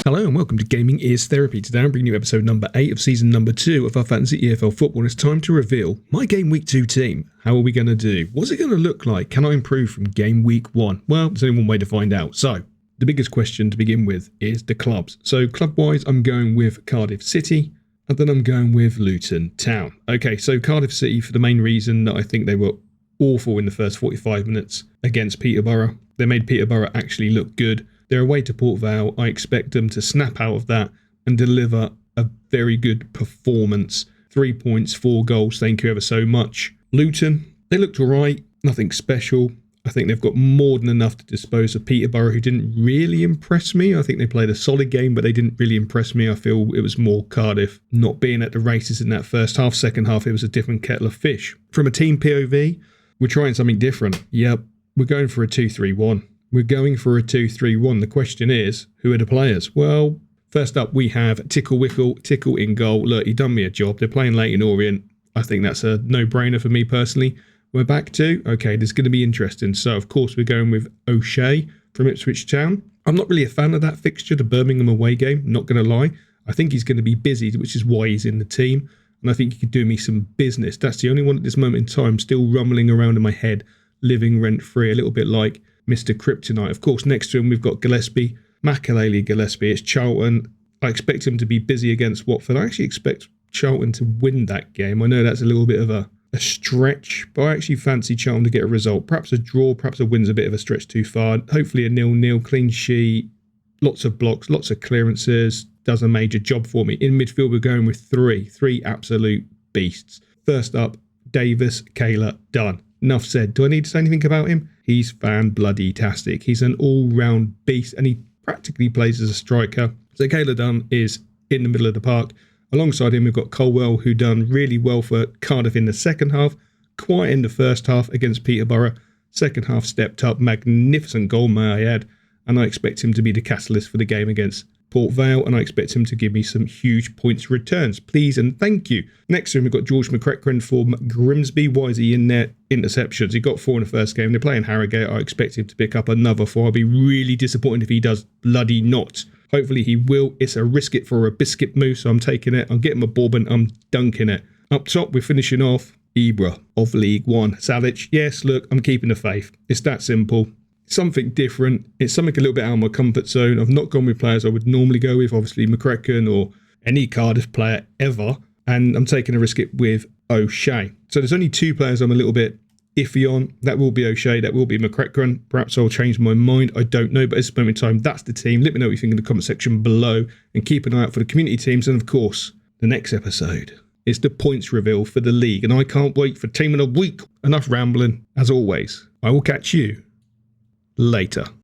Hello and welcome to Gaming is Therapy. Today I'm bringing you episode number 8 of season number 2 of our fantasy EFL football, and it's time to reveal my game week 2 team. How are we going to do? What's it going to look like? Can I improve from game week 1? Well, there's only one way to find out. So, the biggest question to begin with is the clubs. So, club-wise, I'm going with Cardiff City, and then I'm going with Luton Town. Okay, so Cardiff City for the main reason that I think they were awful in the first 45 minutes against Peterborough. They made Peterborough actually look good. They're away to Port Vale. I expect them to snap out of that and deliver a very good performance. 3 points, 4 goals, thank you ever so much. Luton, they looked alright, nothing special. I think they've got more than enough to dispose of Peterborough, who didn't really impress me. I think they played a solid game, but they didn't really impress me. I feel it was more Cardiff not being at the races in that first half. Second half, it was a different kettle of fish. From a team POV, we're trying something different. Yep, we're going for a 2-3-1. We're going for a 2-3-1. The question is, who are the players? Well, first up, we have Tickle in goal. Look, he done me a job. They're playing Leyton Orient. I think that's a no-brainer for me personally. We're back to, okay, this is going to be interesting. So, of course, we're going with O'Shea from Ipswich Town. I'm not really a fan of that fixture, the Birmingham away game, not going to lie. I think he's going to be busy, which is why he's in the team. And I think he could do me some business. That's the only one at this moment in time still rumbling around in my head, living rent-free, a little bit like Mr. Kryptonite. Of course, next to him, we've got Gillespie, Makelele Gillespie. It's Charlton. I expect him to be busy against Watford. I actually expect Charlton to win that game. I know that's a little bit of a stretch, but I actually fancy Charlton to get a result. Perhaps a draw, perhaps a win's a bit of a stretch too far. Hopefully a 0-0, clean sheet, lots of blocks, lots of clearances, does a major job for me. In midfield, we're going with three absolute beasts. First up, Davis, Kayla, Dunn. Enough said. Do I need to say anything about him? He's fan-bloody-tastic. He's an all-round beast, and he practically plays as a striker. So Kayla Dunn is in the middle of the park. Alongside him, we've got Colwell, who done really well for Cardiff in the second half, quiet in the first half against Peterborough. Second half stepped up, magnificent goal, may I add, and I expect him to be the catalyst for the game against Port Vale, and I expect him to give me some huge points returns. Please and thank you. Next to him, we've got George McCracken for Grimsby. Why is he in there? Interceptions. He got 4 in the first game. They're playing Harrogate. I expect him to pick up another 4. I'll be really disappointed if he does bloody not. Hopefully he will. It's a risk it for a biscuit move, so I'm taking it. I'm getting my bourbon. I'm dunking it. Up top, we're finishing off Ibra of League One. Salic. Yes, look, I'm keeping the faith. It's that simple. Something different. It's something a little bit out of my comfort zone. I've not gone with players I would normally go with, obviously McCracken or any Cardiff player ever. And I'm taking a risk it with O'Shea. So there's only 2 players I'm a little bit iffy on. That will be O'Shea. That will be McCracken. Perhaps I'll change my mind. I don't know. But at this moment in time, that's the team. Let me know what you think in the comment section below. And keep an eye out for the community teams. And of course, the next episode is the points reveal for the league. And I can't wait for Team of the Week. Enough rambling. As always, I will catch you later.